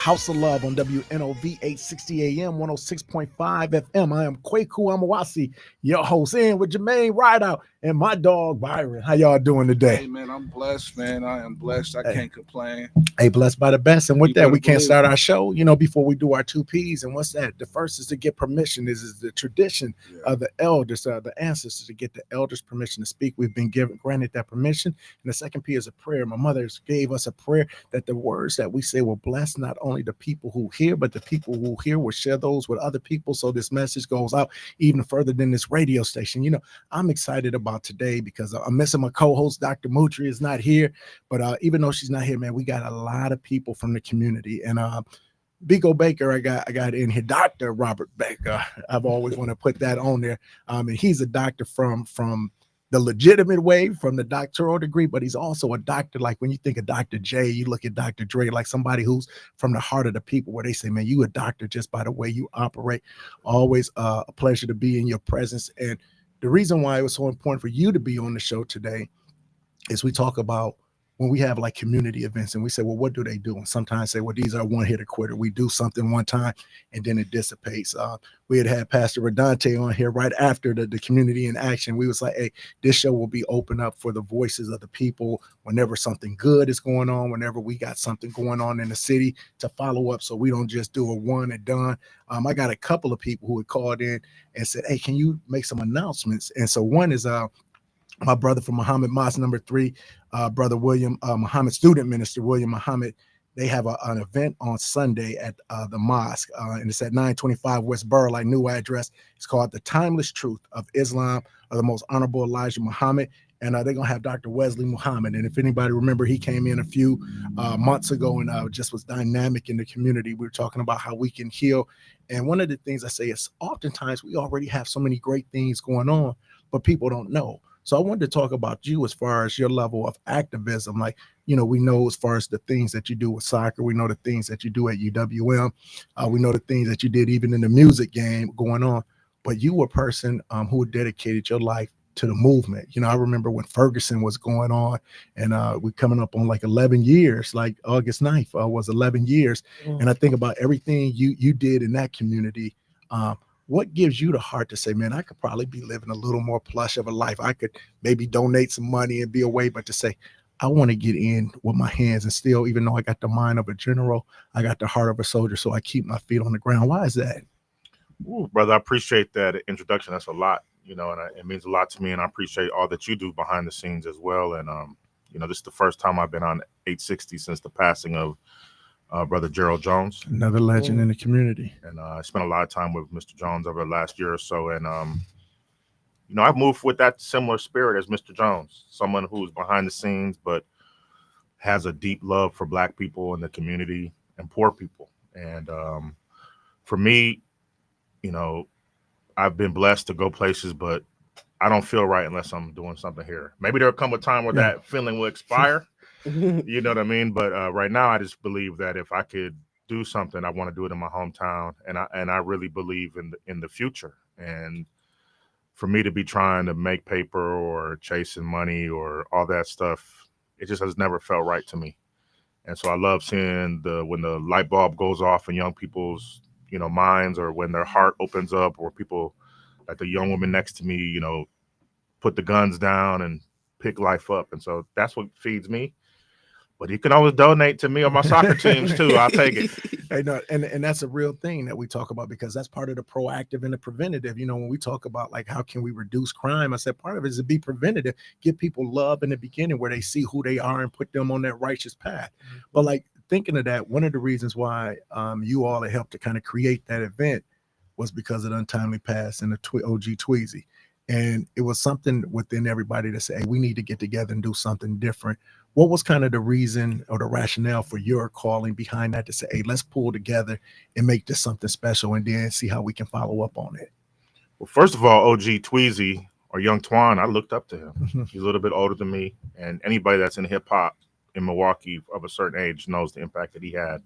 House of Love on WNOV 860 AM, 106.5 FM. I am Kweku Amawasi, your host, in with Jermaine Rideout and my dog Byron. How y'all doing today? Hey man, I'm blessed, man. I am blessed. I can't complain. Hey, blessed by the best. And with You that, better we can't believe start it. our show, before we do our two P's. And what's that? The first is to get permission. This is the tradition Yeah. of the elders, the ancestors, to get the elders' permission to speak. We've been granted that permission. And the second P is a prayer. My mother gave us a prayer that the words that we say will bless not only the people who hear, but the people who hear will share those with other people. So this message goes out even further than this radio station. I'm excited about today because I'm missing my co-host, Dr. Mutri is not here. But even though she's not here, man, we got a lot of people from the community. And BIKO Baker, I got in here, Dr. Robert Baker. I've always want to put that on there. And he's a doctor from the legitimate way, from the doctoral degree, but he's also a doctor. Like when you think of Dr. J, you look at Dr. Dre, like somebody who's from the heart of the people, where they say, man, you a doctor just by the way you operate. Always a pleasure to be in your presence. And the reason why it was so important for you to be on the show today is we talk about when we have like community events and we say, well, what do they do? And sometimes say, well, these are one hitter quitter. We do something one time and then it dissipates. We had Pastor Redante on here right after the community in action. We was like, hey, this show will be open up for the voices of the people whenever something good is going on, whenever we got something going on in the city, to follow up so we don't just do a one and done. I got a couple of people who had called in and said, hey, can you make some announcements? And so one is my brother from Muhammad Mosque number 3, brother William Muhammad, student minister William Muhammad. They have an event on Sunday at the mosque, and it's at 925 West Burleigh, new address. It's called The Timeless Truth of Islam, of the Most Honorable Elijah Muhammad. And they're going to have Dr. Wesley Muhammad. And if anybody remember, he came in a few months ago and just was dynamic in the community. We were talking about how we can heal. And one of the things I say is oftentimes we already have so many great things going on, but people don't know. So I wanted to talk about you as far as your level of activism. Like, we know as far as the things that you do with soccer, we know the things that you do at UWM, we know the things that you did even in the music game going on. But you were a person who dedicated your life to the movement. I remember when Ferguson was going on, and we're coming up on like 11 years, like August 9th was 11 years. And I think about everything you did in that community. What gives you the heart to say, man, I could probably be living a little more plush of a life. I could maybe donate some money and be away, but to say, I want to get in with my hands and still, even though I got the mind of a general, I got the heart of a soldier. So I keep my feet on the ground. Why is that? Ooh, brother, I appreciate that introduction. That's a lot, and it means a lot to me. And I appreciate all that you do behind the scenes as well. And, this is the first time I've been on 860 since the passing of Brother Gerald Jones. Another legend in the community. And I spent a lot of time with Mr. Jones over the last year or so. And, I've moved with that similar spirit as Mr. Jones, someone who's behind the scenes, but has a deep love for Black people in the community and poor people. And for me, I've been blessed to go places, but I don't feel right unless I'm doing something here. Maybe there'll come a time where that feeling will expire. You know what I mean? But right now, I just believe that if I could do something, I want to do it in my hometown, and I really believe in the future. And for me to be trying to make paper or chasing money or all that stuff, it just has never felt right to me. And so I love seeing when the light bulb goes off in young people's minds, or when their heart opens up, or people like the young woman next to me, put the guns down and pick life up. And so that's what feeds me. But you can always donate to me on my soccer teams too. I'll take it. Hey, no, and that's a real thing that we talk about, because that's part of the proactive and the preventative. When we talk about like how can we reduce crime, I said part of it is to be preventative, give people love in the beginning where they see who they are and put them on that righteous path. But like thinking of that, one of the reasons why you all have helped to kind of create that event was because of the untimely passing of OG Tweezy. And it was something within everybody to say, hey, we need to get together and do something different. What was kind of the reason or the rationale for your calling behind that to say, hey, let's pull together and make this something special and then see how we can follow up on it? Well, first of all, OG Tweezy, or Young Twan, I looked up to him. He's a little bit older than me. And anybody that's in hip hop in Milwaukee of a certain age knows the impact that he had.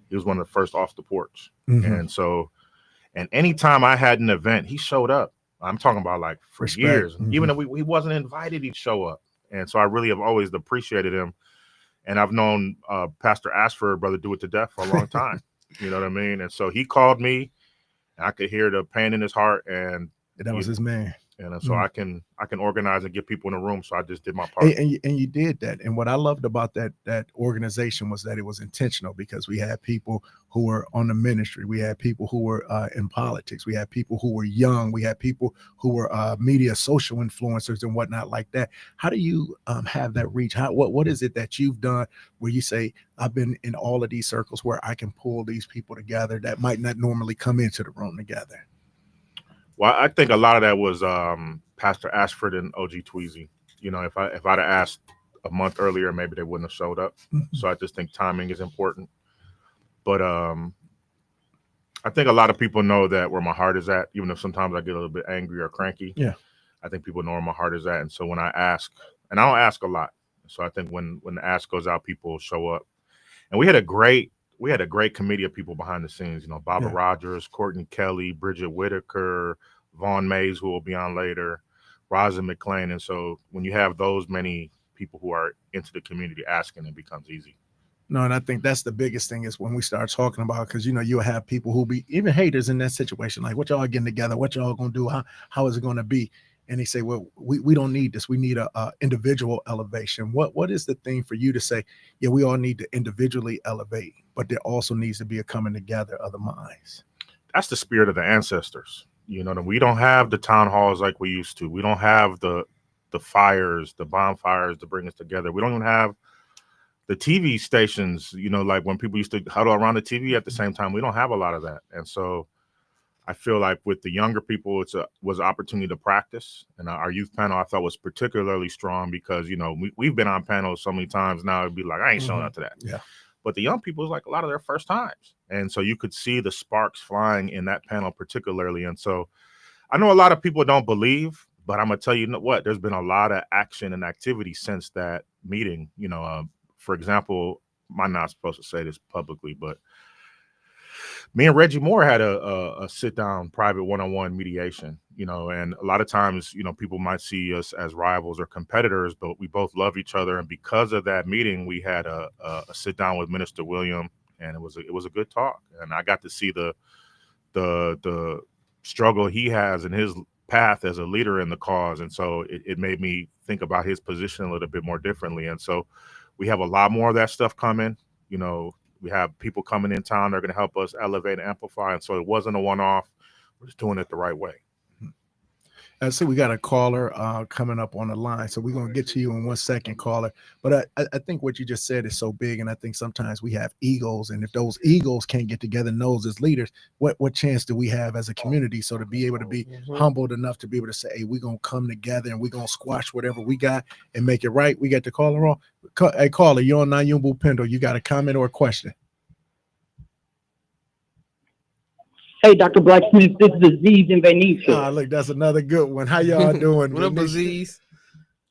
He was one of the first off the porch. And so, and anytime I had an event, he showed up. I'm talking about like for years. Even though he wasn't invited, he'd show up. And so I really have always appreciated him. And I've known Pastor Ashford, Brother Do It to Death, for a long time. You know what I mean? And so he called me, and I could hear the pain in his heart, and that was his man. And so I can organize and get people in the room. So I just did my part. And you did that. And what I loved about that organization was that it was intentional, because we had people who were on the ministry. We had people who were in politics. We had people who were young. We had people who were media, social influencers and whatnot like that. How do you have that reach? What is it that you've done where you say, I've been in all of these circles where I can pull these people together that might not normally come into the room together? Well, I think a lot of that was Pastor Ashford and OG Tweezy. You know, if I'd have asked a month earlier, maybe they wouldn't have showed up. So I just think timing is important. But I think a lot of people know that where my heart is at, even if sometimes I get a little bit angry or cranky. Yeah, I think people know where my heart is at. And so when I ask, and I don't ask a lot, so I think when the ask goes out, people show up. And we had a great committee of people behind the scenes, you know, Barbara Rogers, Courtney Kelly, Bridget Whitaker, Vaughn Mays, who will be on later, Rosin McClain. And so when you have those many people who are into the community asking, it becomes easy. No, and I think that's the biggest thing is when we start talking about, because, you know, you'll have people who be even haters in that situation. Like, what y'all getting together? What y'all going to do? How is it going to be? And they say, well, we don't need this. We need a individual elevation. What is the thing for you to say, yeah, we all need to individually elevate, but there also needs to be a coming together of the minds? That's the spirit of the ancestors. You know, we don't have the town halls like we used to. We don't have the fires, the bonfires to bring us together. We don't even have the TV stations, you know, like when people used to huddle around the TV at the same time. We don't have a lot of that. And so I feel like with the younger people, was an opportunity to practice. And our youth panel, I thought, was particularly strong because, you know, we've been on panels so many times now, it'd be like, I ain't showing up to that. Yeah. But the young people, was like a lot of their first times. And so you could see the sparks flying in that panel particularly. And so I know a lot of people don't believe, but I'm going to tell you what, there's been a lot of action and activity since that meeting. You know, for example, I'm not supposed to say this publicly, but me and Reggie Moore had a sit down private one-on-one mediation, you know, and a lot of times, you know, people might see us as rivals or competitors, but we both love each other. And because of that meeting, we had a sit down with Minister William, and it was a good talk. And I got to see the struggle he has in his path as a leader in the cause. And so it made me think about his position a little bit more differently. And so we have a lot more of that stuff coming, you know. We have people coming in town that are going to help us elevate and amplify. And so it wasn't a one-off. We're just doing it the right way. I see we got a caller coming up on the line. So we're going to get to you in 1 second, caller. But I think what you just said is so big. And I think sometimes we have egos. And if those egos can't get together and those as leaders, what chance do we have as a community? So to be able to be humbled enough to be able to say, hey, we're going to come together and we're going to squash whatever we got and make it right. We got the caller on. Hey, caller, you're on Nyumba Upendo. You got a comment or a question? Hey, Dr. Blacksmith, this is Aziz in Venetia. Look, that's another good one. How y'all doing? What up, Aziz?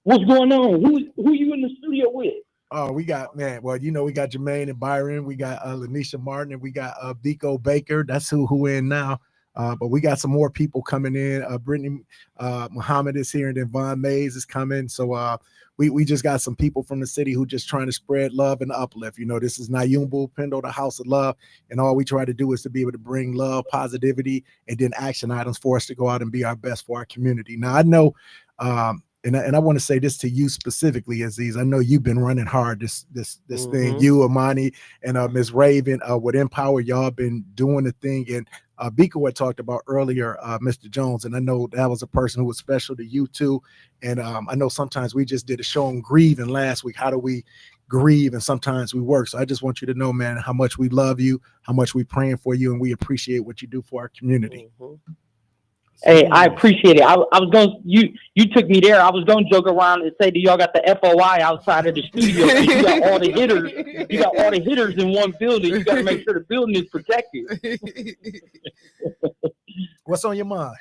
What's going on? Who you in the studio with? Oh, we got, man, well, you know, we got Jermaine and Byron. We got LANISHA Martin, and we got BIKO Baker. That's who in now. But we got some more people coming in. Brittany Muhammad is here, and then Vaughn Mays is coming. So we just got some people from the city who just trying to spread love and uplift. You know, this is Nyumba Upendo, the house of love. And all we try to do is to be able to bring love, positivity, and then action items for us to go out and be our best for our community. Now, I know, and I want to say this to you specifically, Aziz. I know you've been running hard this thing. You, Amani, and Ms. Raven with Empower, y'all been doing the thing. And BIKO had talked about earlier, Mr. Jones, and I know that was a person who was special to you too. And I know sometimes we just did a show on grieving last week. How do we grieve? And sometimes we work. So I just want you to know, man, how much we love you, how much we praying for you, and we appreciate what you do for our community. Hey, I appreciate it. I was going. You took me there. I was going to joke around and say that y'all got the FOI outside of the studio. You got all the hitters. You got all the hitters in one building. You got to make sure the building is protected. What's on your mind?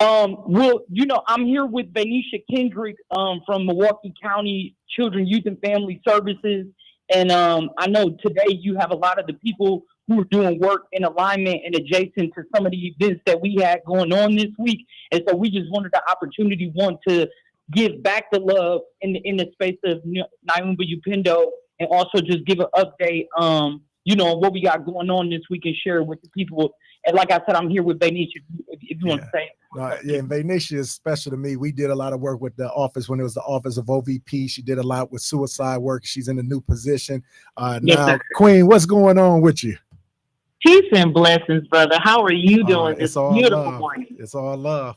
Well, you know, I'm here with Venetia Kendrick from Milwaukee County Children, Youth, and Family Services, and I know today you have a lot of the people who are doing work in alignment and adjacent to some of the events that we had going on this week. And so we just wanted the opportunity, one, to give back the love in the space of Nyumba Upendo, and also just give an update, what we got going on this week and share with the people. And like I said, I'm here with Benicia, if you want to say. And Benicia is special to me. We did a lot of work with the office when it was the office of OVP. She did a lot with suicide work. She's in a new position. Now, sir. Queen, what's going on with you? Peace and blessings, brother. How are you doing It's this all beautiful love. morning? It's all love.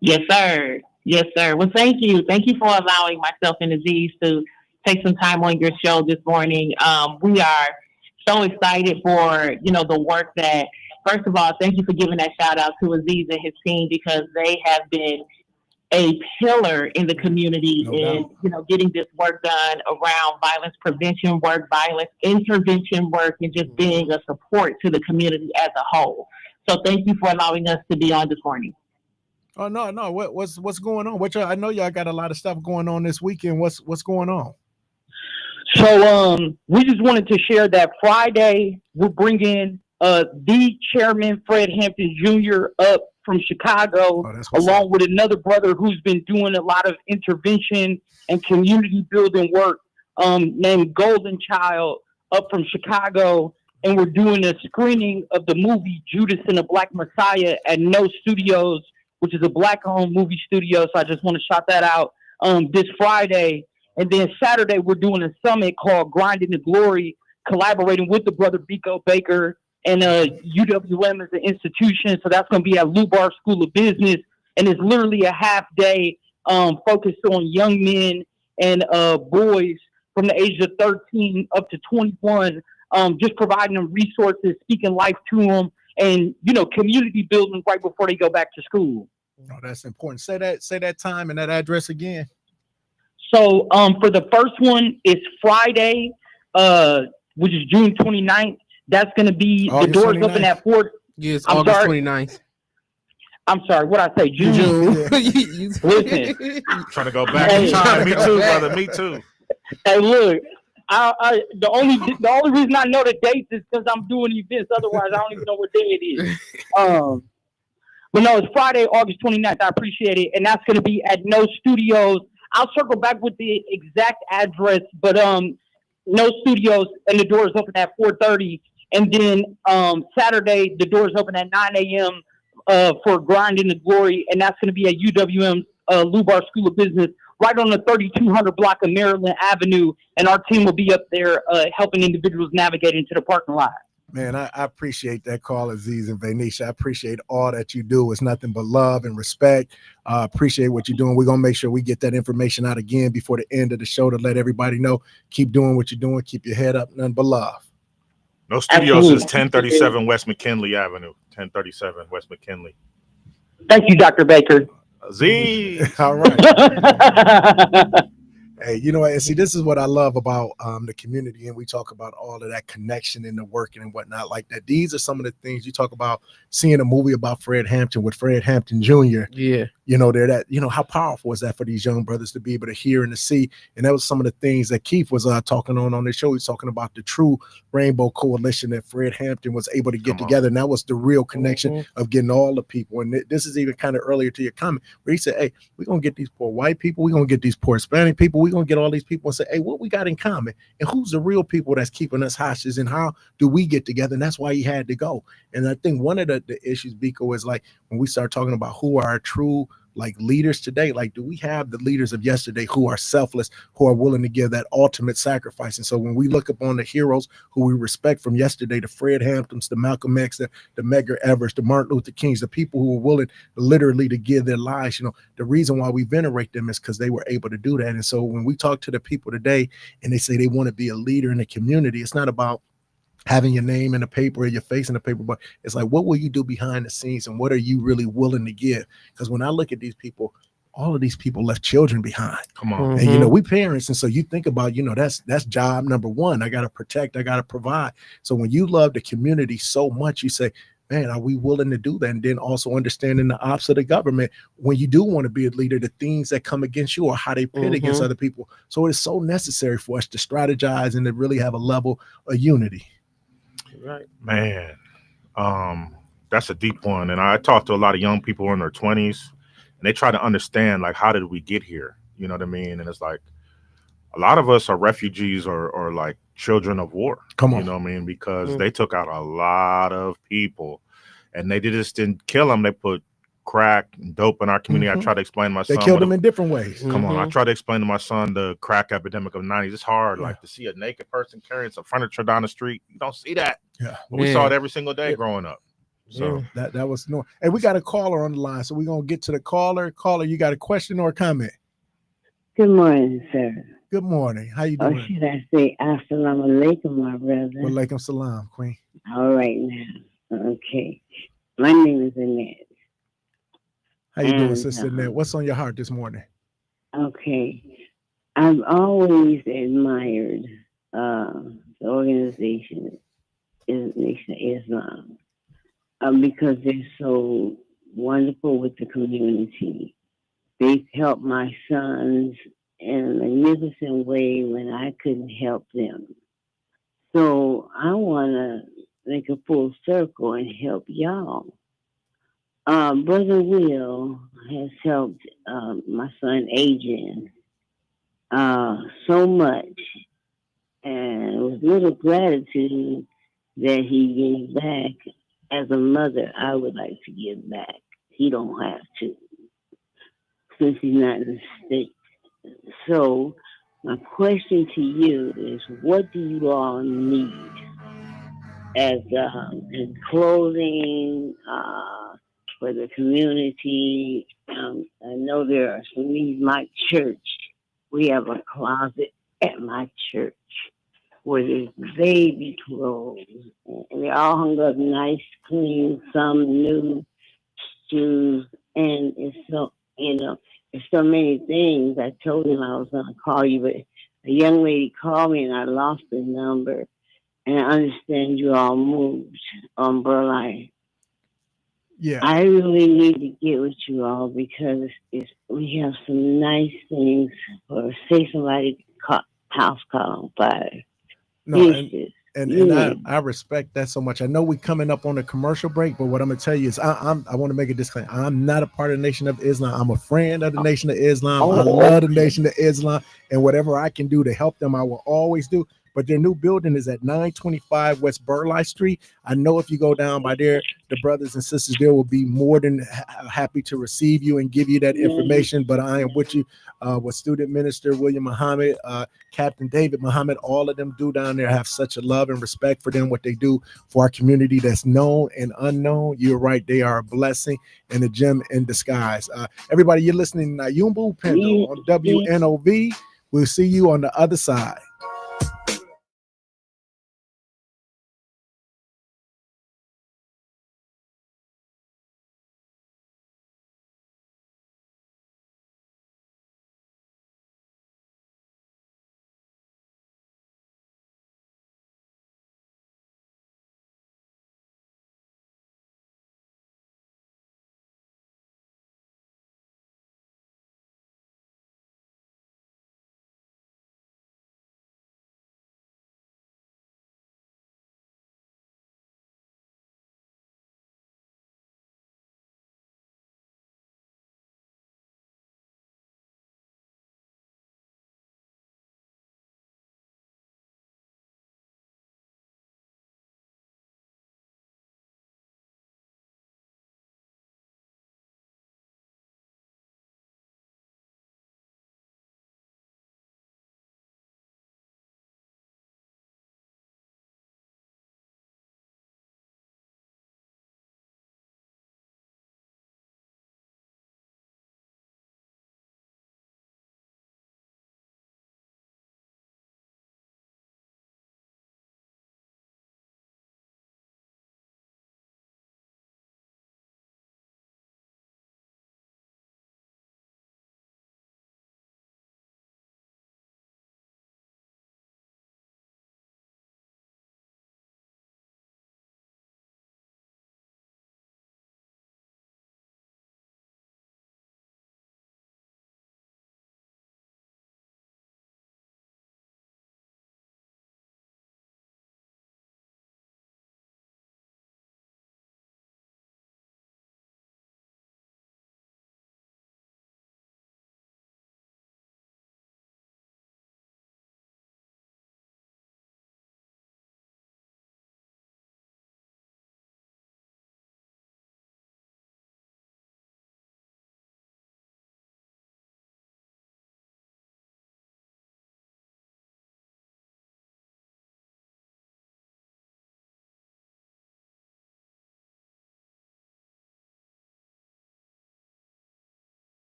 Yes, sir. Yes, sir. Well, thank you. Thank you for allowing myself and Aziz to take some time on your show this morning. We are so excited for, the work that, first of all, thank you for giving that shout out to Aziz and his team, because they have been a pillar in the community getting this work done around violence prevention work, violence intervention work, and just being a support to the community as a whole. So thank you for allowing us to be on this morning. Oh, no. What's going on? I know y'all got a lot of stuff going on this weekend. What's going on? So we just wanted to share that Friday we're bringing the chairman, Fred Hampton Jr., up from Chicago, along with another brother who's been doing a lot of intervention and community building work, named Golden Child, up from Chicago. And we're doing a screening of the movie Judas and the Black Messiah at No Studios, which is a Black-owned movie studio. So I just want to shout that out this Friday. And then Saturday, we're doing a summit called Grinding to Glory, collaborating with the brother BIKO Baker and UWM as an institution. So that's going to be at Lubar School of Business. And it's literally a half day focused on young men and boys from the age of 13 up to 21, just providing them resources, speaking life to them, and, community building right before they go back to school. Oh, that's important. Say that time and that address again. So for the first one, it's Friday, which is June 29th. That's going to be August the doors 29th. open at 4. Yes, I'm August sorry. 29th. I'm sorry, what I say, June. Listen. Trying to go back in time. Me too, brother. Me too. Hey, look, the only reason I know the dates is because I'm doing events. Otherwise, I don't even know what day it is. But no, it's Friday, August 29th. I appreciate it. And that's going to be at No Studios. I'll circle back with the exact address, but No Studios, and the doors open at 4:30. And then Saturday, the doors open at 9 a.m. For Grinding to Glory. And that's going to be at UWM's Lubar School of Business, right on the 3200 block of Maryland Avenue. And our team will be up there helping individuals navigate into the parking lot. Man, I appreciate that call, Aziz and Benicia. I appreciate all that you do. It's nothing but love and respect. Appreciate what you're doing. We're going to make sure we get that information out again before the end of the show to let everybody know. Keep doing what you're doing. Keep your head up. Nothing but love. No Studios is 1037 West McKinley Avenue. 1037 West McKinley. Thank you, Dr. Baker. Aziz. All right. Hey, you know what? And see, this is what I love about the community, and we talk about all of that connection and the working and whatnot like that. These are some of the things you talk about. Seeing a movie about Fred Hampton with Fred Hampton Jr. Yeah, they're that. How powerful is that for these young brothers to be able to hear and to see? And that was some of the things that Keith was talking on the show. He's talking about the true Rainbow Coalition that Fred Hampton was able to get together, and that was the real connection of getting all the people. And this is even kind of earlier to your comment where he said, "Hey, we're gonna get these poor white people, we're gonna get these poor Hispanic people, we're gonna get all these people and say, hey, what we got in common, and who's the real people that's keeping us hostages, and how do we get together?" And that's why he had to go. And I think one of the issues, BIKO, is like when we start talking about who are our true leaders today, do we have the leaders of yesterday who are selfless, who are willing to give that ultimate sacrifice? And so when we look upon the heroes who we respect from yesterday, the Fred Hamptons, the Malcolm X, the Medgar Evers, the Martin Luther Kings, the people who were willing literally to give their lives, the reason why we venerate them is because they were able to do that. And so when we talk to the people today and they say they want to be a leader in the community, it's not about having your name in the paper or your face in the paper, but it's like, what will you do behind the scenes, and what are you really willing to give? Because when I look at these people, all of these people left children behind. Come on. And we parents, and so you think about, that's job number one. I got to protect, I got to provide. So when you love the community so much, you say, man, are we willing to do that? And then also understanding the ops of the government when you do want to be a leader, the things that come against you or how they pit against other people. So it's so necessary for us to strategize and to really have a level of unity. right. Man, that's a deep one. And I talk to a lot of young people in their 20s, and they try to understand, how did we get here? You know what I mean? And it's like a lot of us are refugees or like children of war. Come on. You know what I mean? Because they took out a lot of people, and they just didn't kill them. They put crack and dope in our community. I try to explain to my They son. killed them in different ways. Come on, I try to explain to my son the crack epidemic of the 90s. It's hard, like to see a naked person carrying some furniture down the street. You don't see that. Yeah, but we saw it every single day growing up. So that was no. And we got a caller on the line, so we're gonna get to the caller. Caller, you got a question or a comment? Good morning, sir. Good morning. How you Or doing? should I say assalamu alaikum, my brother? Walaikum salam, Queen. All right now. Okay. My name is Annette. How you doing, Sister Annette? What's on your heart this morning? Okay. I've always admired the organization Nation of Islam because they're so wonderful with the community. They've helped my sons in a magnificent way when I couldn't help them. So I want to make a full circle and help y'all. Brother Will has helped my son Adrian so much, and with little gratitude that he gave back. As a mother, I would like to give back. He don't have to, since he's not in the state. So my question to you is, what do you all need as in clothing for the community? I know there are some needs. My church, we have a closet at my church where there's baby clothes, and they're all hung up nice, clean, some new shoes, and it's so, there's so many things. I told him I was going to call you, but a young lady called me and I lost the number. And I understand you all moved on Berlin. Yeah. I really need to get with you all because we have some nice things, or say somebody house caught on fire. No, and I respect that so much. I know we coming up on a commercial break, but what I'm gonna tell you is I want to make a disclaimer. I'm not a part of the Nation of Islam. I'm a friend of the Nation of Islam. I love the Nation of Islam, and whatever I can do to help them, I will always do. But their new building is at 925 West Burleigh Street. I know if you go down by there, the brothers and sisters there will be more than happy to receive you and give you that information. But I am with you, with Student Minister William Muhammad, Captain David Muhammad. All of them do down there have such a love and respect for them, what they do for our community that's known and unknown. You're right. They are a blessing and a gem in disguise. Everybody, you're listening to Nyumba Upendo on WNOV. We'll see you on the other side.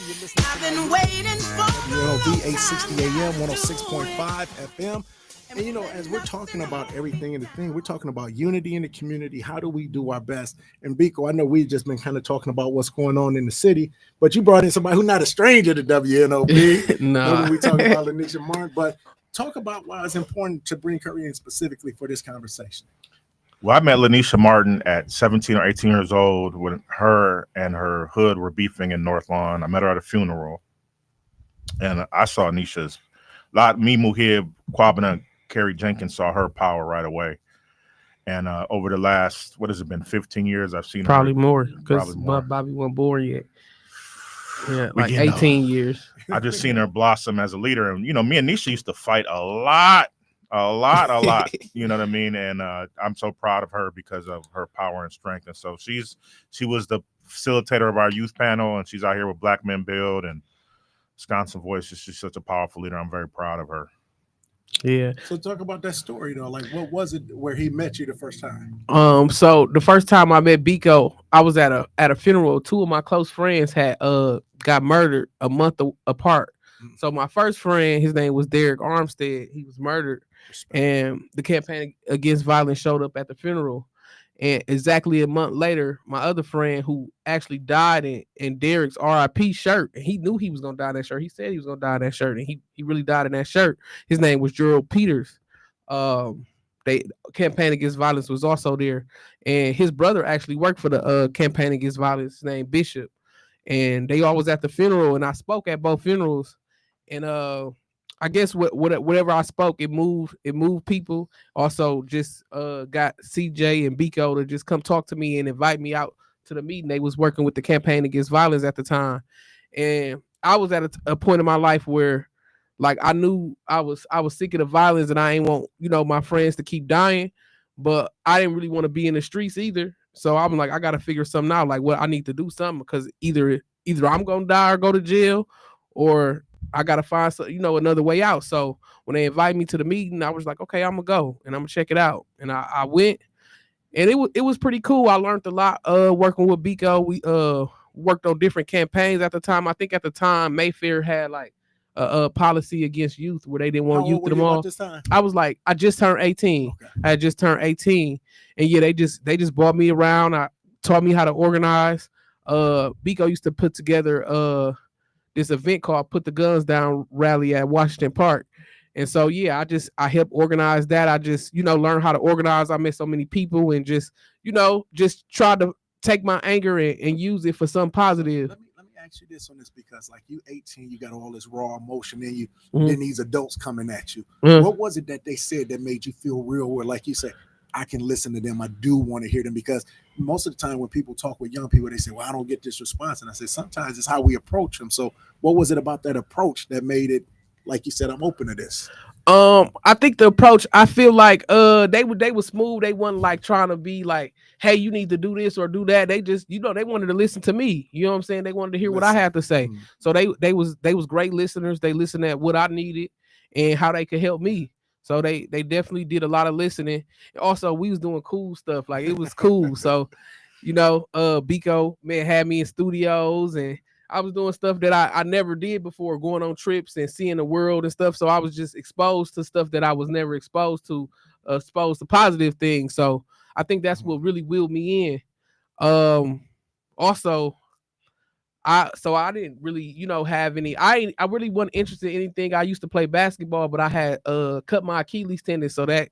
You're listening I've been waiting for WNOV 860 AM, 106.5 FM. And you know, as we're talking about everything in the thing, we're talking about unity in the community. How do we do our best? And BIKO, I know we've just been kind of talking about what's going on in the city, but you brought in somebody who's not a stranger to WNOV. No. When we talk about LANISHA Martin, but talk about why it's important to bring her in specifically for this conversation. Well, I met LANISHA Martin at 17 or 18 years old when her and her hood were beefing in North Lawn. I met her at a funeral, and I saw Nisha's lot. Me, Muhib, Kwabena, Kerry Jenkins saw her power right away. And over the last, what has it been, 15 years, I've seen probably her. more because Probably more. Bobby wasn't born yet. Yeah, We like getting 18 years. I've just seen her blossom as a leader. And, you know, me and Nisha used to fight a lot. You know what I mean? And I'm so proud of her because of her power and strength. And so she was the facilitator of our youth panel, and she's out here with Black Men Build and Wisconsin Voice. She's such a powerful leader. I'm very proud of her. Yeah. So talk about that story though. Like, what was it where he met you the first time? So the first time I met BIKO, I was at a funeral. Two of my close friends had got murdered a month apart. So my first friend, his name was Derek Armstead. He was murdered, and the campaign against violence showed up at the funeral. And exactly a month later, my other friend who actually died in Derek's RIP shirt, and he knew he was gonna die in that shirt. He said he was gonna die in that shirt, and he really died in that shirt. His name was Gerald Peters. They campaign against violence was also there, and his brother actually worked for the campaign against violence named Bishop, and they all was at the funeral, and I spoke at both funerals, and I guess whatever I spoke, it moved people. Also, just got CJ and BIKO to just come talk to me and invite me out to the meeting. They was working with the campaign against violence at the time, and I was at a point in my life where, like, I knew I was sick of the violence, and I ain't want my friends to keep dying, but I didn't really want to be in the streets either. So I'm like, I gotta figure something out. Like, what I need to do something, because either I'm gonna die or go to jail, or I gotta find another way out. So when they invited me to the meeting, I was like, okay, I'm gonna go and I'm gonna check it out. And I went, and it was pretty cool. I learned a lot working with BIKO. We worked on different campaigns at the time. I think at the time Mayfair had like a policy against youth where they didn't want youth to the mall. I was like, I just turned 18. Okay. I had just turned 18, and yeah, they just brought me around. I taught me how to organize. BIKO used to put together this event called Put the Guns Down rally at Washington Park. And so, yeah, I helped organize that. I just, learned how to organize. I met so many people, and just try to take my anger and use it for something positive. Let me ask you this on this, because like you 18, you got all this raw emotion in you. Mm-hmm. Then these adults coming at you. Mm-hmm. What was it that they said that made you feel real, where like you say, I can listen to them. I do want to hear them, because most of the time when people talk with young people, they say, well, I don't get this response. And I say, sometimes it's how we approach them. So what was it about that approach that made it, like you said, I'm open to this? I think the approach, I feel like they were smooth. They wasn't like trying to be like, hey, you need to do this or do that. They just, they wanted to listen to me. You know what I'm saying? They wanted to hear what I had to say. Mm-hmm. So they was great listeners. They listened at what I needed and how they could help me. So they definitely did a lot of listening. Also, we was doing cool stuff. Like, it was cool. So, BIKO, man, had me in studios, and I was doing stuff that I never did before, going on trips and seeing the world and stuff. So I was just exposed to stuff that I was never exposed to positive things. So I think that's what really wheeled me in. Also, I didn't really, have any. I really wasn't interested in anything. I used to play basketball, but I had cut my Achilles tendon, so that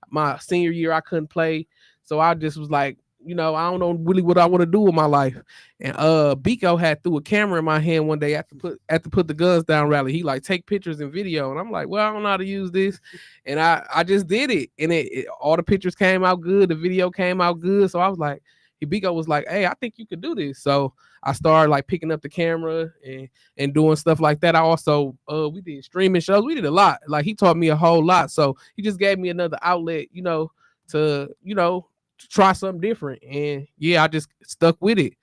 my senior year I couldn't play. So I just was like, I don't know really what I want to do with my life. And BIKO had threw a camera in my hand one day at the Put the Guns Down rally. He like, take pictures and video, and I'm like, well, I don't know how to use this, and I just did it, and it all the pictures came out good, the video came out good. So I was like, BIKO was like, hey, I think you could do this. So I started like picking up the camera and doing stuff like that. I also we did streaming shows. We did a lot. Like, he taught me a whole lot. So he just gave me another outlet, to try something different. And yeah, I just stuck with it.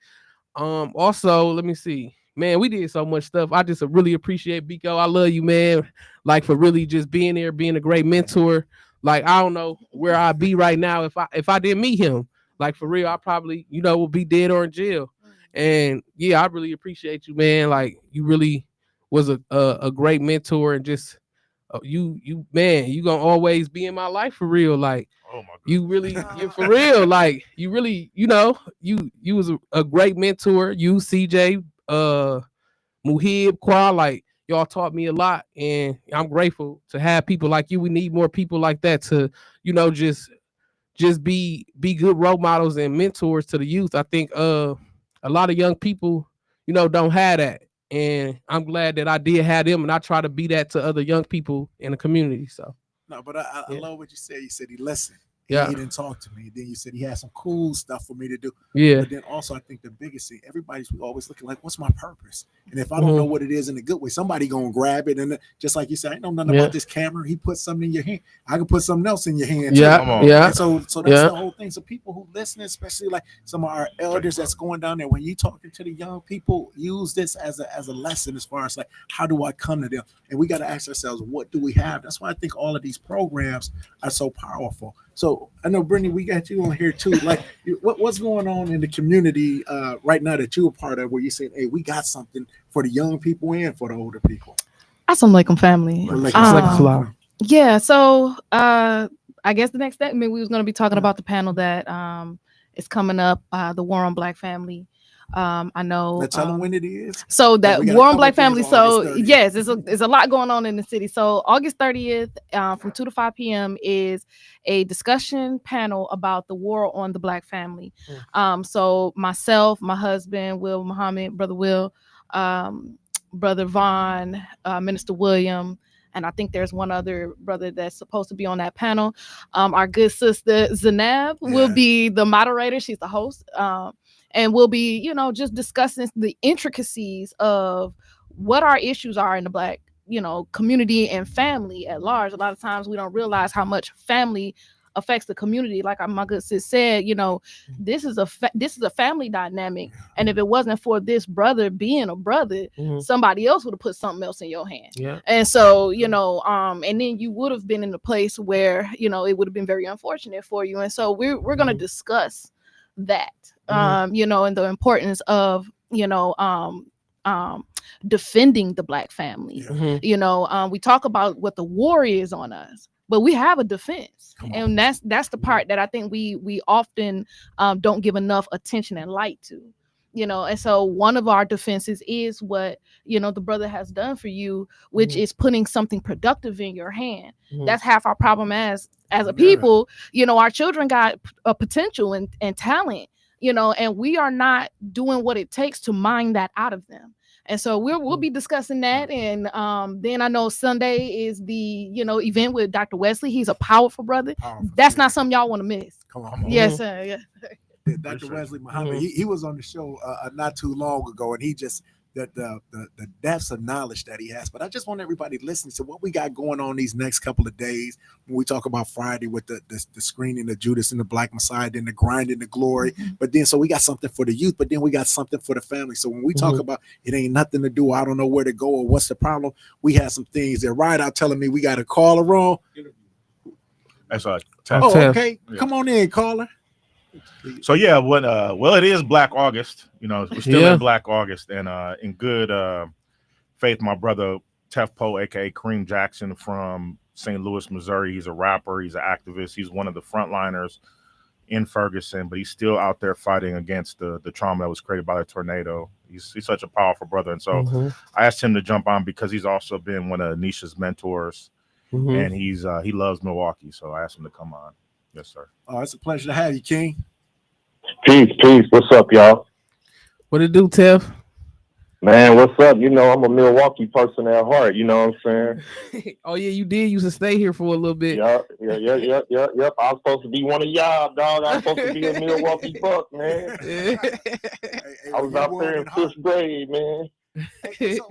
Also, let me see. Man, we did so much stuff. I just really appreciate BIKO. I love you, man. Like, for really just being there, being a great mentor. Like, I don't know where I'd be right now if I didn't meet him. Like, for real, I probably, would be dead or in jail. And yeah, I really appreciate you, man. Like you really was a great mentor, and just you man, you gonna always be in my life for real. Like Oh my God. you really, you for real. Like you really, you know, you was a great mentor. You, CJ, Muhib, Kwa, like y'all taught me a lot, and I'm grateful to have people like you. We need more people like that to, you know, just be good role models and mentors to the youth. I think a lot of young people, you know, don't have that. And I'm glad that I did have them, and I try to be that to other young people in the community. So No, but I love what you said. You said he listened. Yeah. He didn't talk to me. Then you said he had some cool stuff for me to do. yeah, But then also, I think the biggest thing, everybody's always looking like, what's my purpose? And if I don't know what it is in a good way, somebody gonna grab it. And just like you said, I know nothing about this camera. He put something in your hand. I can put something else in your hand. yeah, Come on. yeah. And so that's the whole thing. So people who listen, especially like some of our elders that's going down there, when you talking to the young people, use this as a lesson as far as like, how do I come to them? And we got to ask ourselves, what do we have? That's why I think all of these programs are so powerful. So I know, Brittany, we got you on here too. Like, what's going on in the community right now that you're a part of, where you say, hey, we got something for the young people and for the older people? Assalamu alaikum, family. Yeah, so I guess the next segment we was going to be talking about the panel that is coming up, the War on Black Family. I know. Let's tell them when it is. So that War on Black Family. So yes, there's a lot going on in the city. So August 30th, from 2 to 5 p.m. is a discussion panel about the war on the Black family. So myself, my husband, Will Muhammad, Brother Will, Brother Vaughn, Minister William, and I think there's one other brother that's supposed to be on that panel. Our good sister ZEYNAB will be the moderator. She's the host. And we'll be, you know, just discussing the intricacies of what our issues are in the Black, you know, community and family at large. A lot of times we don't realize how much family affects the community. Like my good sis said, you know, this is a family dynamic. And if it wasn't for this brother being a brother, somebody else would have put something else in your hand. Yeah. And so, you know, and then you would have been in a place where, you know, it would have been very unfortunate for you. And so we're going to discuss that, you know, and the importance of, you know, defending the Black family. You know, we talk about what the war is on us, but we have a defense, and that's the part that I think we often don't give enough attention and light to. You know, and so one of our defenses is what, you know, the brother has done for you, which is putting something productive in your hand. That's half our problem as a people. You know, our children got a potential and talent, you know, and we are not doing what it takes to mine that out of them. And so we'll be discussing that. And then I know Sunday is the, you know, event with Dr. Wesley. He's a powerful brother. That's not something y'all want to miss. Come on. Yes, sir. Yeah. Dr. Wesley Muhammad, he was on the show not too long ago, and he just the depths of knowledge that he has. But I just want everybody listening to what we got going on these next couple of days. When we talk about Friday with the screening of Judas and the Black Messiah, then the grind and the glory. But then so we got something for the youth, but then we got something for the family. So when we talk about it ain't nothing to do, I don't know where to go or what's the problem, we have some things that right out telling me we got a caller wrong. That's okay. Yeah. Come on in, caller. So yeah, well, it is Black August. You know, we're still in Black August, and in good faith, my brother Tefpo, aka Kareem Jackson from St. Louis, Missouri. He's a rapper. He's an activist. He's one of the frontliners in Ferguson, but he's still out there fighting against the trauma that was created by the tornado. He's such a powerful brother, and so I asked him to jump on because he's also been one of Nisha's mentors, and he loves Milwaukee. So I asked him to come on. Yes, sir. Oh, it's a pleasure to have you, King. Peace. What's up, y'all? What it do, Tev? Man, what's up? You know, I'm a Milwaukee person at heart. You know what I'm saying? Oh, yeah, you did used to stay here for a little bit. Yep. I was supposed to be one of y'all, dog. I was supposed to be a Milwaukee Buck, man. I was out there in 5th grade, man.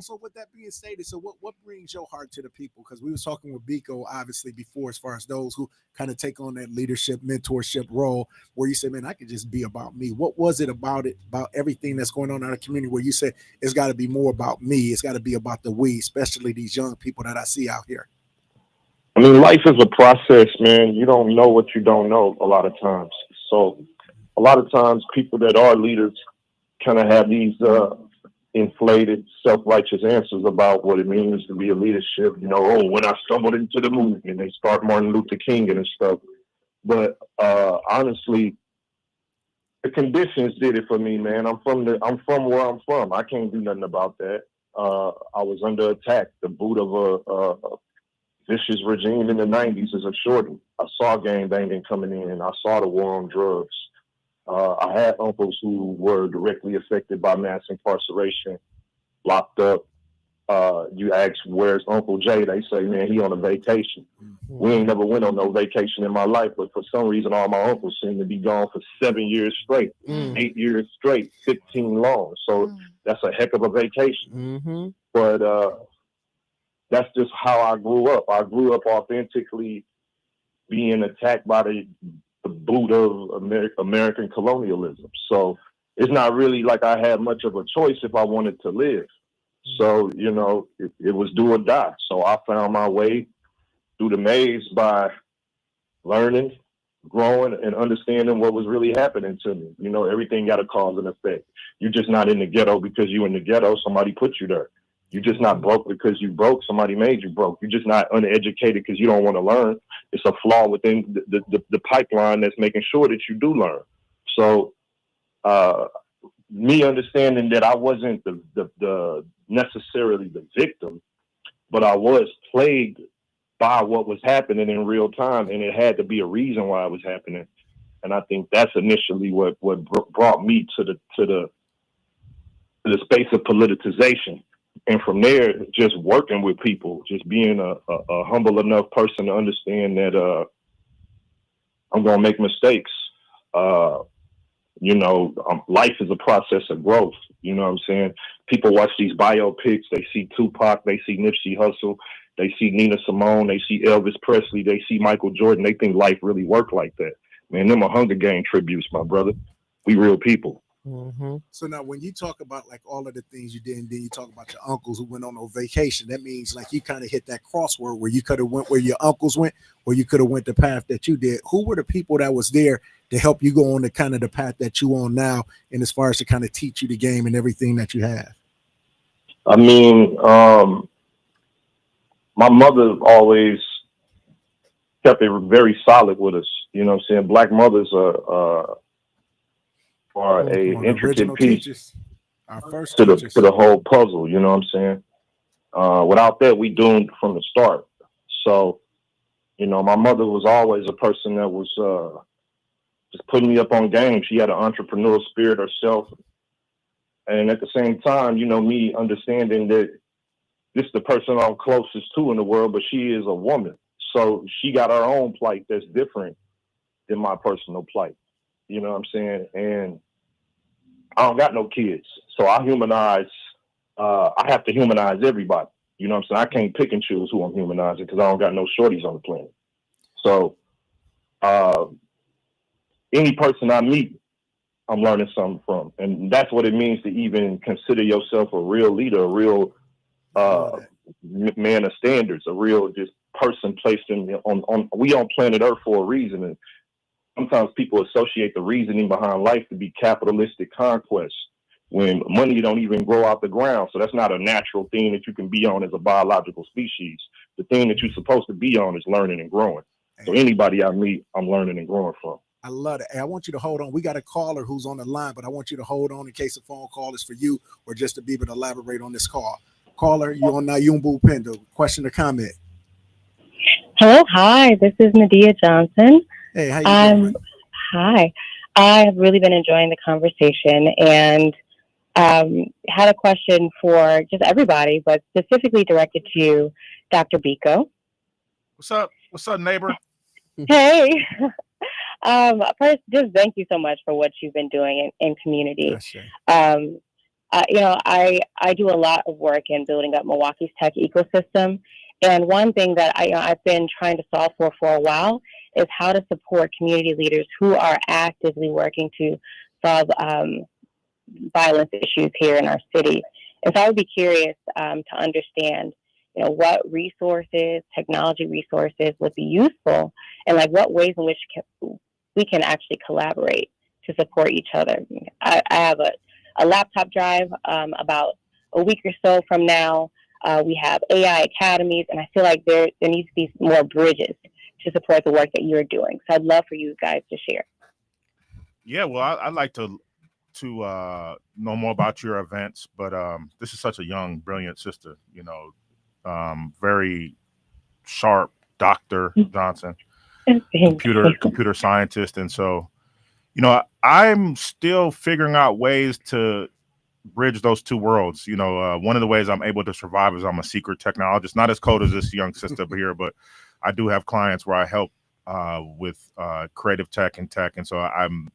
So with that being stated, so what brings your heart to the people? Because we was talking with BIKO obviously before, as far as those who kind of take on that leadership, mentorship role, where you say, man, I could just be about me. What was it about everything that's going on in our community where you say it's got to be more about me? It's got to be about the we, especially these young people that I see out here. I mean, life is a process, man. You don't know what you don't know a lot of times. So a lot of times people that are leaders kind of have these inflated, self-righteous answers about what it means to be a leadership. You know, oh, when I stumbled into the movement, they start Martin Luther King and stuff. But honestly, the conditions did it for me, man. I'm from where I'm from. I can't do nothing about that. I was under attack, the boot of a vicious regime in the 90s as a shorty. I saw gangbanging coming in. I saw the war on drugs. I had uncles who were directly affected by mass incarceration, locked up. You ask, where's Uncle Jay? They say, man, he on a vacation. We ain't never went on no vacation in my life, but for some reason, all my uncles seem to be gone for 7 years straight, 8 years straight, 15 long. So that's a heck of a vacation. But that's just how I grew up. I grew up authentically being attacked by the boot of American colonialism. So it's not really like I had much of a choice if I wanted to live. So, you know, it was do or die. So I found my way through the maze by learning, growing, and understanding what was really happening to me. You know, everything got a cause and effect. You're just not in the ghetto because you in the ghetto, somebody put you there. You're just not broke because you broke, somebody made you broke. You're just not uneducated because you don't want to learn. It's a flaw within the pipeline that's making sure that you do learn. So me understanding that I wasn't the necessarily the victim, but I was plagued by what was happening in real time, and it had to be a reason why it was happening. And I think that's initially what brought me to the space of politicization. And from there, just working with people, just being a humble enough person to understand that I'm going to make mistakes. You know, life is a process of growth. You know what I'm saying? People watch these biopics. They see Tupac. They see Nipsey Hussle. They see Nina Simone. They see Elvis Presley. They see Michael Jordan. They think life really worked like that. Man, them are Hunger Game tributes, my brother. We real people. So now when you talk about like all of the things you did, and then you talk about your uncles who went on a vacation, that means like you kind of hit that crossword where you could have went where your uncles went, or you could have went the path that you did. Who were the people that was there to help you go on the kind of the path that you on now, and as far as to kind of teach you the game and everything that you have? I mean, my mother always kept it very solid with us. You know what I'm saying? Black mothers are a intricate piece to the whole puzzle. You know what I'm saying? Without that, we doomed from the start. So, you know, my mother was always a person that was just putting me up on game. She had an entrepreneurial spirit herself. And at the same time, you know, me understanding that this is the person I'm closest to in the world, but she is a woman. So she got her own plight that's different than my personal plight. You know what I'm saying? And I don't got no kids. So I have to humanize everybody. You know what I'm saying? I can't pick and choose who I'm humanizing because I don't got no shorties on the planet. So any person I meet, I'm learning something from. And that's what it means to even consider yourself a real leader, a real man of standards, a real just person placed we on planet Earth for a reason. And sometimes people associate the reasoning behind life to be capitalistic conquest when money don't even grow out the ground. So that's not a natural thing that you can be on as a biological species. The thing that you're supposed to be on is learning and growing. So anybody I meet, I'm learning and growing from. I love it. Hey, I want you to hold on. We got a caller who's on the line, but I want you to hold on in case a phone call is for you or just to be able to elaborate on this call. Caller, you on Nyumba Upendo. Question or comment? Hello, hi. This is Nadia Johnson. Hey, how you doing? Hi. I have really been enjoying the conversation and had a question for just everybody, but specifically directed to Dr. BIKO. What's up? What's up, neighbor? Hey. First, just thank you so much for what you've been doing in community. You know, I do a lot of work in building up Milwaukee's tech ecosystem. And one thing that I've been trying to solve for a while is how to support community leaders who are actively working to solve violence issues here in our city. And so I would be curious to understand, you know, what resources, technology resources would be useful, and like what ways in which we can actually collaborate to support each other. I have a laptop drive about a week or so from now. We have AI academies, and I feel like there needs to be more bridges to support the work that you're doing. So I'd love for you guys to share. Yeah, well, I'd like to know more about your events, but this is such a young, brilliant sister. You know, very sharp, Dr. Johnson, computer scientist, and so you know, I'm still figuring out ways to bridge those two worlds. You know, one of the ways I'm able to survive is I'm a secret technologist, not as cold as this young sister over here, but I do have clients where I help with creative tech and tech, and so I'm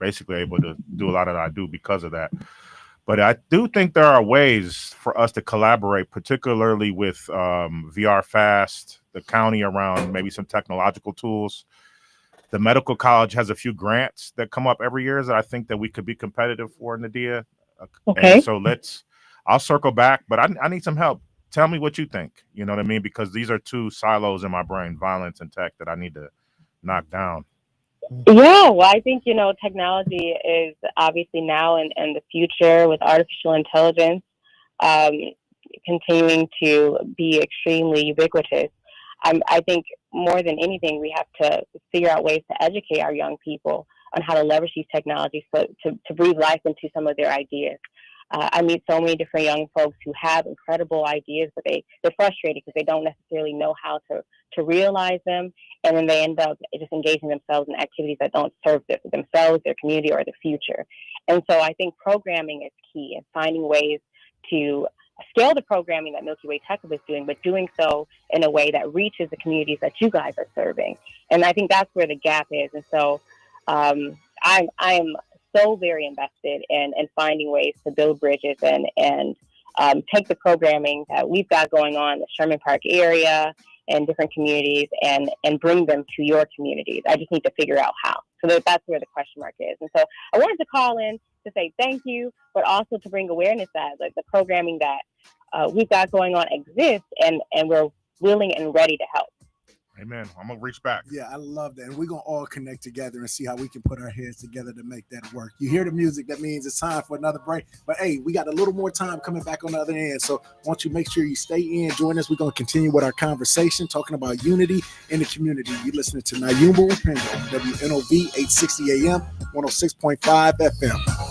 basically able to do a lot of that I do because of that. But I do think there are ways for us to collaborate, particularly with VR Fast, the county around maybe some technological tools. The medical college has a few grants that come up every year that I think that we could be competitive for, Nadia. Okay. And so I'll circle back, but I need some help. Tell me what you think. You know what I mean? Because these are two silos in my brain, violence and tech, that I need to knock down. Yeah, well, I think, technology is obviously now and the future with artificial intelligence um, continuing to be extremely ubiquitous. I think more than anything, we have to figure out ways to educate our young people on how to leverage these technologies to breathe life into some of their ideas. I meet so many different young folks who have incredible ideas, but they're frustrated because they don't necessarily know how to realize them. And then they end up just engaging themselves in activities that don't serve themselves, their community, or the future. And so I think programming is key, and finding ways to scale the programming that Milky Way Tech is doing, but doing so in a way that reaches the communities that you guys are serving. And I think that's where the gap is. And so I am so very invested in finding ways to build bridges and take the programming that we've got going on in the Sherman Park area and different communities and bring them to your communities. I just need to figure out how. So that's where the question mark is. And so I wanted to call in to say thank you, but also to bring awareness that like the programming that we've got going on exists, and we're willing and ready to help. Amen. I'm gonna reach back. Yeah, I love that. And we're gonna all connect together and see how we can put our heads together to make that work. You hear the music, that means it's time for another break. But hey, we got a little more time coming back on the other end. So why don't you make sure you stay in, join us. We're gonna continue with our conversation, talking about unity in the community. You're listening to Nyumba Upendo, WNOV 860 AM, 106.5 FM.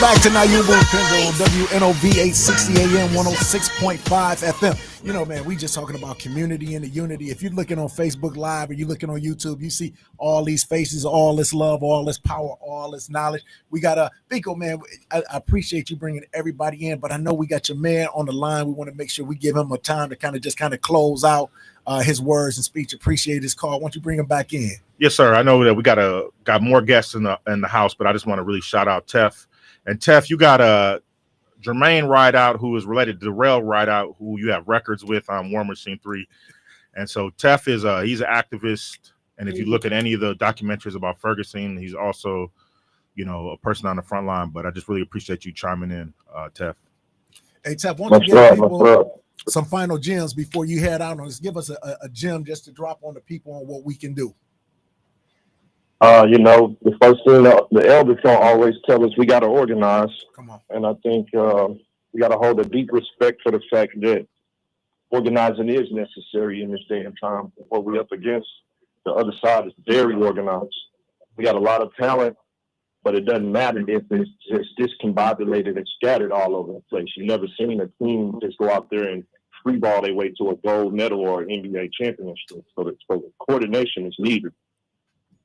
Welcome back to Nyumba Upendo on WNOV 860 AM 106.5 FM. You know, man, we just talking about community and the unity. If you're looking on Facebook Live or you're looking on YouTube, you see all these faces, all this love, all this power, all this knowledge. We got a BIKO, man. I appreciate you bringing everybody in, but I know we got your man on the line. We want to make sure we give him a time to kind of close out his words and speech. Appreciate his call. Why don't you bring him back in? Yes, sir. I know that we got more guests in the house, but I just want to really shout out Tef. And Tef, you got Jermaine Rideout, who is related to Darrell Rideout, who you have records with on War Machine 3. And so Tef is he's an activist. And if you look at any of the documentaries about Ferguson, he's also, you know, a person on the front line. But I just really appreciate you chiming in, Tef. Hey, Tef, why don't you give people some final gems before you head out on this? Give us a gem just to drop on the people on what we can do. You know, the first thing the elders don't always tell us, we got to organize. Come on. And I think we got to hold a deep respect for the fact that organizing is necessary in this day and time. What we're up against, the other side is very organized. We got a lot of talent, but it doesn't matter if it's just discombobulated and scattered all over the place. You've never seen a team just go out there and free ball their way to a gold medal or an NBA championship. So the coordination is needed.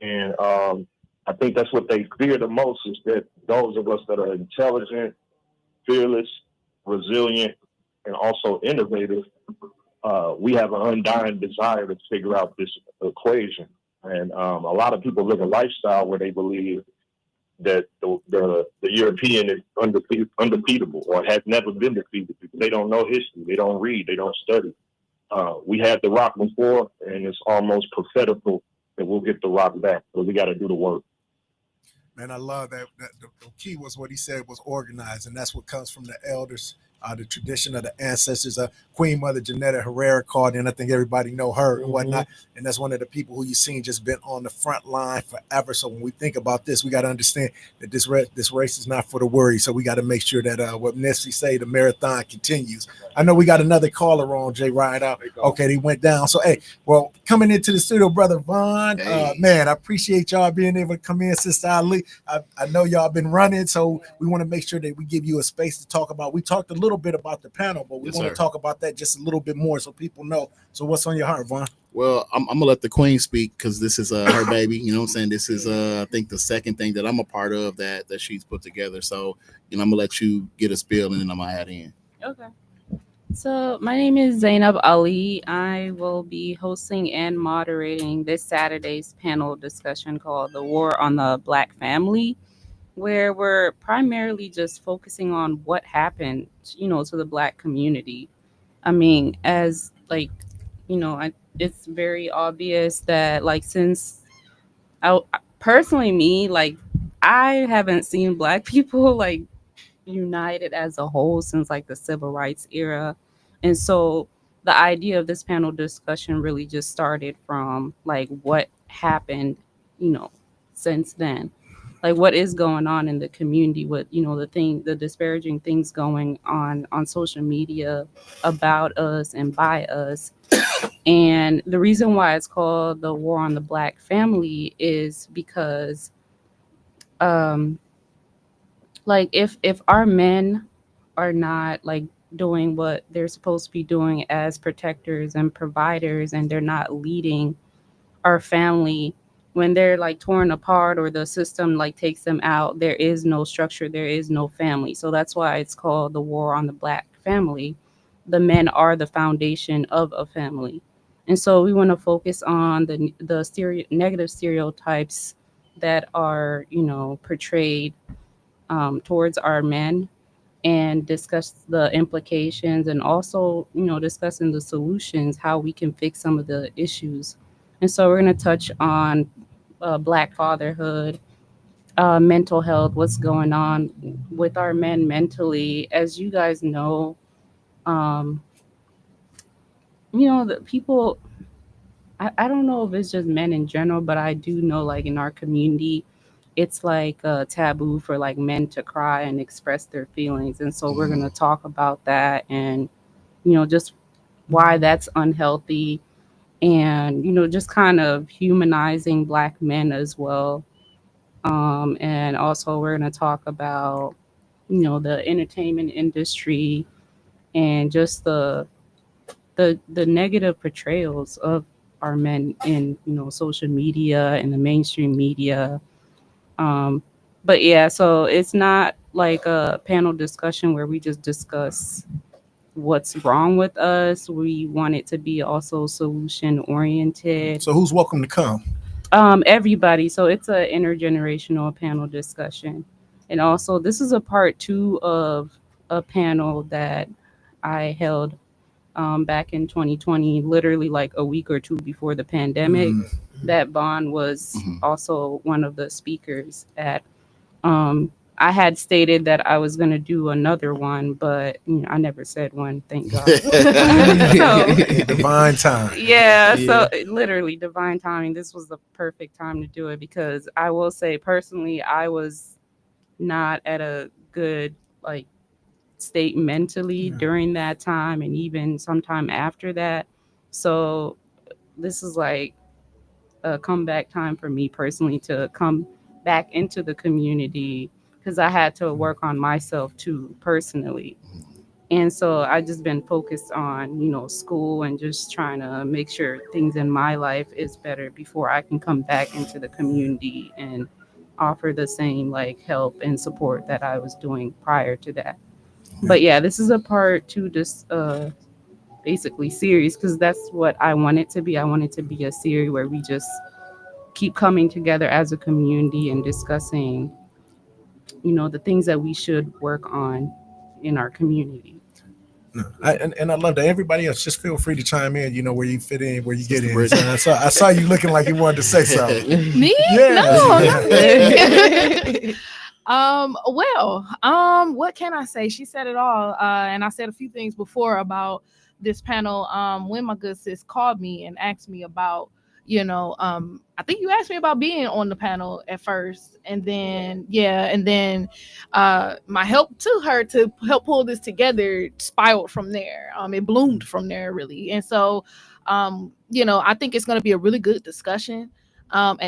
And I think that's what they fear the most, is that those of us that are intelligent, fearless, resilient, and also innovative, we have an undying desire to figure out this equation. And a lot of people live a lifestyle where they believe that the European is undefeatable or has never been defeated because they don't know history, they don't read, they don't study. We had the Rock before, and it's almost prophetical that we'll get the Rock back, but we got to do the work. Man, I love that. The key was what he said was organized, and that's what comes from the elders, the tradition of the ancestors. Queen Mother Janetta Herrera called in. I think everybody know her and whatnot. And that's one of the people who you've seen just been on the front line forever. So when we think about this, we got to understand that this race is not for the worry. So we got to make sure that what Nipsey say, the marathon continues. I know we got another caller on, Jay Rideout. Okay, he went down. So, hey, well, coming into the studio, Brother Vaughn, man, I appreciate y'all being able to come in, Sister Ali. I know y'all been running, so we want to make sure that we give you a space to talk about. We talked a little bit about the panel, but we want to talk about that just a little bit more so people know. So what's on your heart, Vaughn? Well, I'm gonna let the Queen speak because this is her baby. You know what I'm saying? This is I think the second thing that I'm a part of that she's put together. So, you know, I'm gonna let you get a spiel and then I'm gonna add in. Okay. So my name is ZEYNAB Ali. I will be hosting and moderating this Saturday's panel discussion called The War on the Black Family, where we're primarily just focusing on what happened, you know, to the Black community. I mean, as like, you know, it's very obvious that like since personally me, like I haven't seen Black people like united as a whole since like the civil rights era. And so the idea of this panel discussion really just started from like what happened, you know, since then. Like what is going on in the community with, you know, the disparaging things going on social media about us and by us. And the reason why it's called The War on the Black Family is because like if our men are not like doing what they're supposed to be doing as protectors and providers, and they're not leading our family when they're like torn apart or the system like takes them out, there is no structure, there is no family. So that's why it's called The War on the Black Family. The men are the foundation of a family. And so we want to focus on the negative stereotypes that are, you know, portrayed towards our men, and discuss the implications, and also, you know, discussing the solutions, how we can fix some of the issues. And so we're going to touch on Black fatherhood, mental health, what's going on with our men mentally. As you guys know, you know, the people, I don't know if it's just men in general, but I do know like in our community, it's like a taboo for like men to cry and express their feelings. And so we're going to talk about that, and, you know, just why that's unhealthy, and, you know, just kind of humanizing Black men as well. And also we're going to talk about the entertainment industry and just the negative portrayals of our men in social media and the mainstream media. But yeah, so it's not like a panel discussion where we just discuss what's wrong with us. We want it to be also solution oriented. So who's welcome to come? Everybody. So it's a intergenerational panel discussion. And also this is a part 2 of a panel that I held back in 2020, literally like a week or two before the pandemic. That VAUN was also one of the speakers at. I had stated that I was going to do another one, but I never said one, thank God. So, divine time. Yeah, so literally divine timing. This was the perfect time to do it because I will say personally, I was not at a good state mentally during that time and even sometime after that. So this is like a comeback time for me personally to come back into the community because I had to work on myself too personally. And so I just been focused on, school and just trying to make sure things in my life is better before I can come back into the community and offer the same help and support that I was doing prior to that. But yeah, this is a part 2 this basically series because that's what I want it to be. I want it to be a series where we just keep coming together as a community and discussing, the things that we should work on in our community. And I love that. Everybody else, just feel free to chime in. Where you fit in, where you get in. So I saw you looking like you wanted to say something. Me? Yeah. No, not me. What can I say? She said it all. And I said a few things before about this panel. When my good sis called me and asked me about, I think you asked me about being on the panel at first, and then my help to her to help pull this together spiraled from there. It bloomed from there really, and so I think it's going to be a really good discussion. An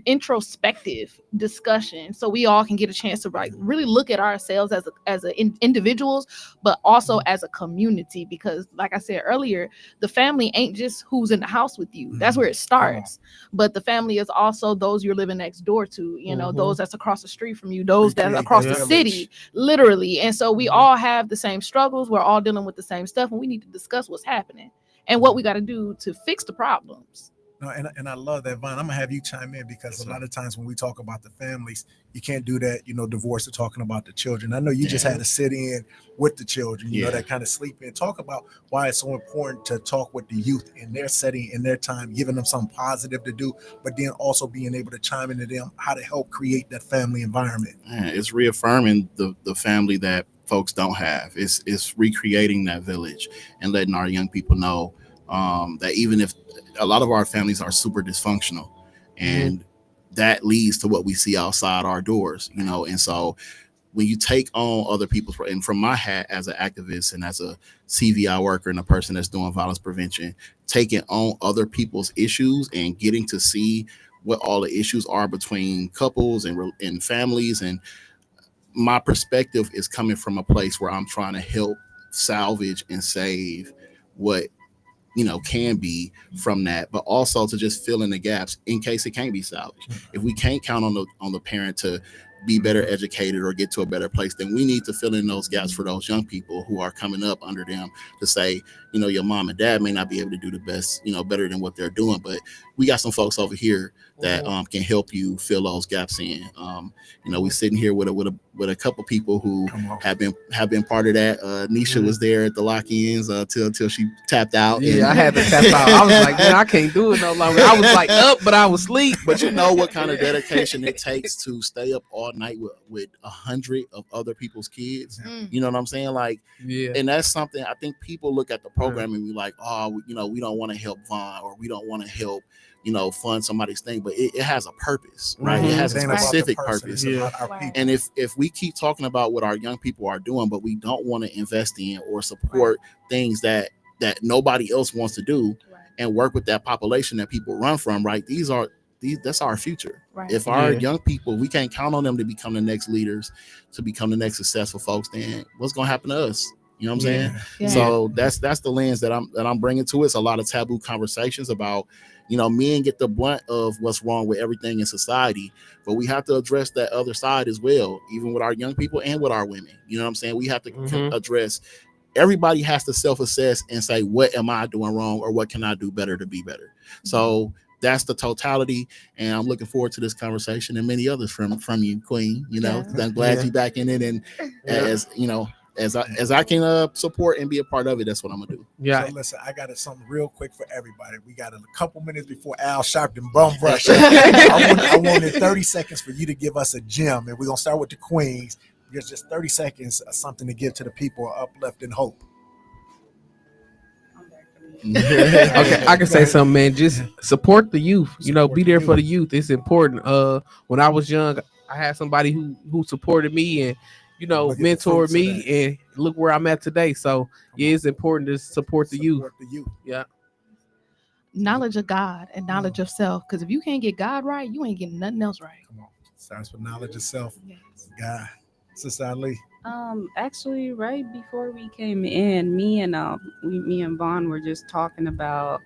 introspective discussion, so we all can get a chance to really look at ourselves as individuals, but also as a community. Because, like I said earlier, the family ain't just who's in the house with you. That's where it starts. But the family is also those you're living next door to. Those that's across the street from you, those that's across the city, literally. And so we all have the same struggles. We're all dealing with the same stuff, and we need to discuss what's happening and what we got to do to fix the problems. No, and I love that, Vaughn. I'm gonna have you chime in because a lot of times when we talk about the families, you can't do that, divorce or talking about the children. I know you just had to sit in with the children, that kind of sleep in. Talk about why it's so important to talk with the youth in their setting, in their time, giving them something positive to do, but then also being able to chime into them how to help create that family environment. It's reaffirming the family that folks don't have. It's recreating that village and letting our young people know that even if a lot of our families are super dysfunctional, and that leads to what we see outside our doors, and so when you take on other people's, and from my hat as an activist and as a CVI worker and a person that's doing violence prevention, taking on other people's issues and getting to see what all the issues are between couples and families, and my perspective is coming from a place where I'm trying to help salvage and save what can be from that, but also to just fill in the gaps in case it can't be salvaged. If we can't count on the parent to be better educated or get to a better place, then we need to fill in those gaps for those young people who are coming up under them to say, your mom and dad may not be able to do the best, better than what they're doing, but we got some folks over here that can help you fill those gaps in. We sitting here with a couple people who have been part of that. Nisha was there at the lock-ins till she tapped out. Yeah, I had to tap out. I was like, man, I can't do it no longer. I was like up, but I was asleep. But you know what kind of dedication it takes to stay up all night with 100 of other people's kids. You know what I'm saying? And that's something I think people look at the program and be like, oh, we don't want to help Vaughn, or we don't want to help fund somebody's thing, but it has a purpose, right? It has a specific purpose. And if we keep talking about what our young people are doing, but we don't want to invest in or support things that nobody else wants to do, and work with that population that people run from, right? These are that's our future. Right. If our young people, we can't count on them to become the next leaders, to become the next successful folks, then what's going to happen to us? You know what I'm saying? Yeah. So that's the lens that I'm bringing to it. It's a lot of taboo conversations about, you know, men get the brunt of what's wrong with everything in society, but we have to address that other side as well, even with our young people and with our women. You know what I'm saying? We have to address. Everybody has to self-assess and say, what am I doing wrong, or what can I do better to be better? So that's the totality, and I'm looking forward to this conversation and many others from you, Queen. You know, I'm glad you back in it, and as you know, as I can support and be a part of it, that's what I'm gonna do. So listen, I got something real quick for everybody. We got a couple minutes before Al Sharpton bum rush. I wanted 30 seconds for you to give us a gem, and we're gonna start with the Queens. There's just 30 seconds of something to give to the people, uplift and hope. Okay, I can say something, man. Just support the youth. You know, be there for the youth. It's important. When I was young, I had somebody who supported me and, you know, mentored me, and look where I'm at today. So it's important to support the youth. Yeah. Knowledge of God and knowledge of self. Because if you can't get God right, you ain't getting nothing else right. Come on. Starts with knowledge of self. Yes. God. Sister Ali. Actually, right before we came in, me and VAUN were just talking about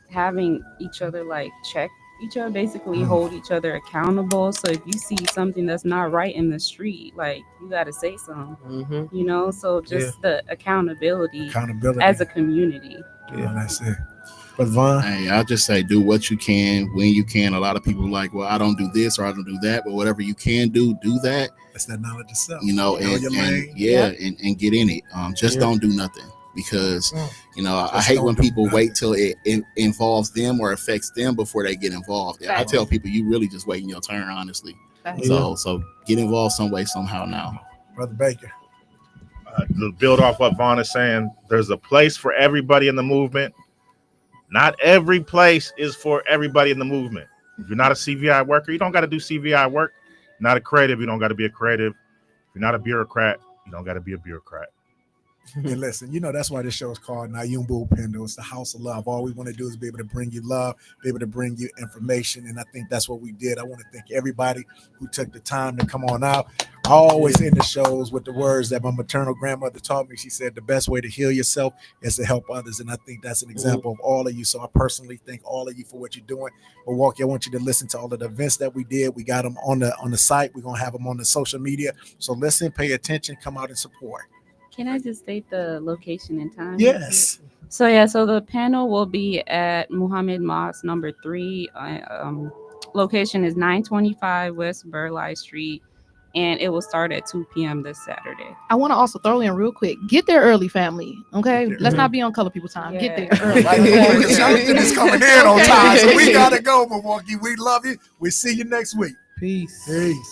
having each other like check each other, basically hold each other accountable. So if you see something that's not right in the street, like, you got to say something, you know. So just the accountability as a community. Yeah, that's it. But Vaughn, hey, I'll just say, do what you can when you can. A lot of people are like, well, I don't do this or I don't do that, but whatever you can do that. That's that knowledge of self. You know, and get in it. Just don't do nothing, because you know, I hate when people wait till it involves them or affects them before they get involved. I tell people, you really just waiting your turn, honestly. So get involved some way, somehow now. Brother Baker. To build off what Vaughn is saying, there's a place for everybody in the movement. Not every place is for everybody in the movement. If you're not a CVI worker, you don't got to do CVI work. You're not a creative, you don't got to be a creative. If you're not a bureaucrat, you don't got to be a bureaucrat. And listen, you know, that's why this show is called Nyumba Upendo. It's the house of love. All we want to do is be able to bring you love, be able to bring you information. And I think that's what we did. I want to thank everybody who took the time to come on out. I always end the shows with the words that my maternal grandmother taught me. She said, the best way to heal yourself is to help others. And I think that's an example of all of you. So I personally thank all of you for what you're doing. Milwaukee, I want you to listen to all of the events that we did. We got them on the site. We're going to have them on the social media. So listen, pay attention, come out and support. Can I just state the location and time? Yes. So the panel will be at Muhammad Mosque number 3. Location is 925 West Burleigh Street, and it will start at 2 p.m. this Saturday. I want to also throw in real quick. Get there early, family. Okay, let's not be on color people time. Get there early. Something is coming in on time, so we gotta go, Milwaukee. We love you. We see you next week. Peace. Peace.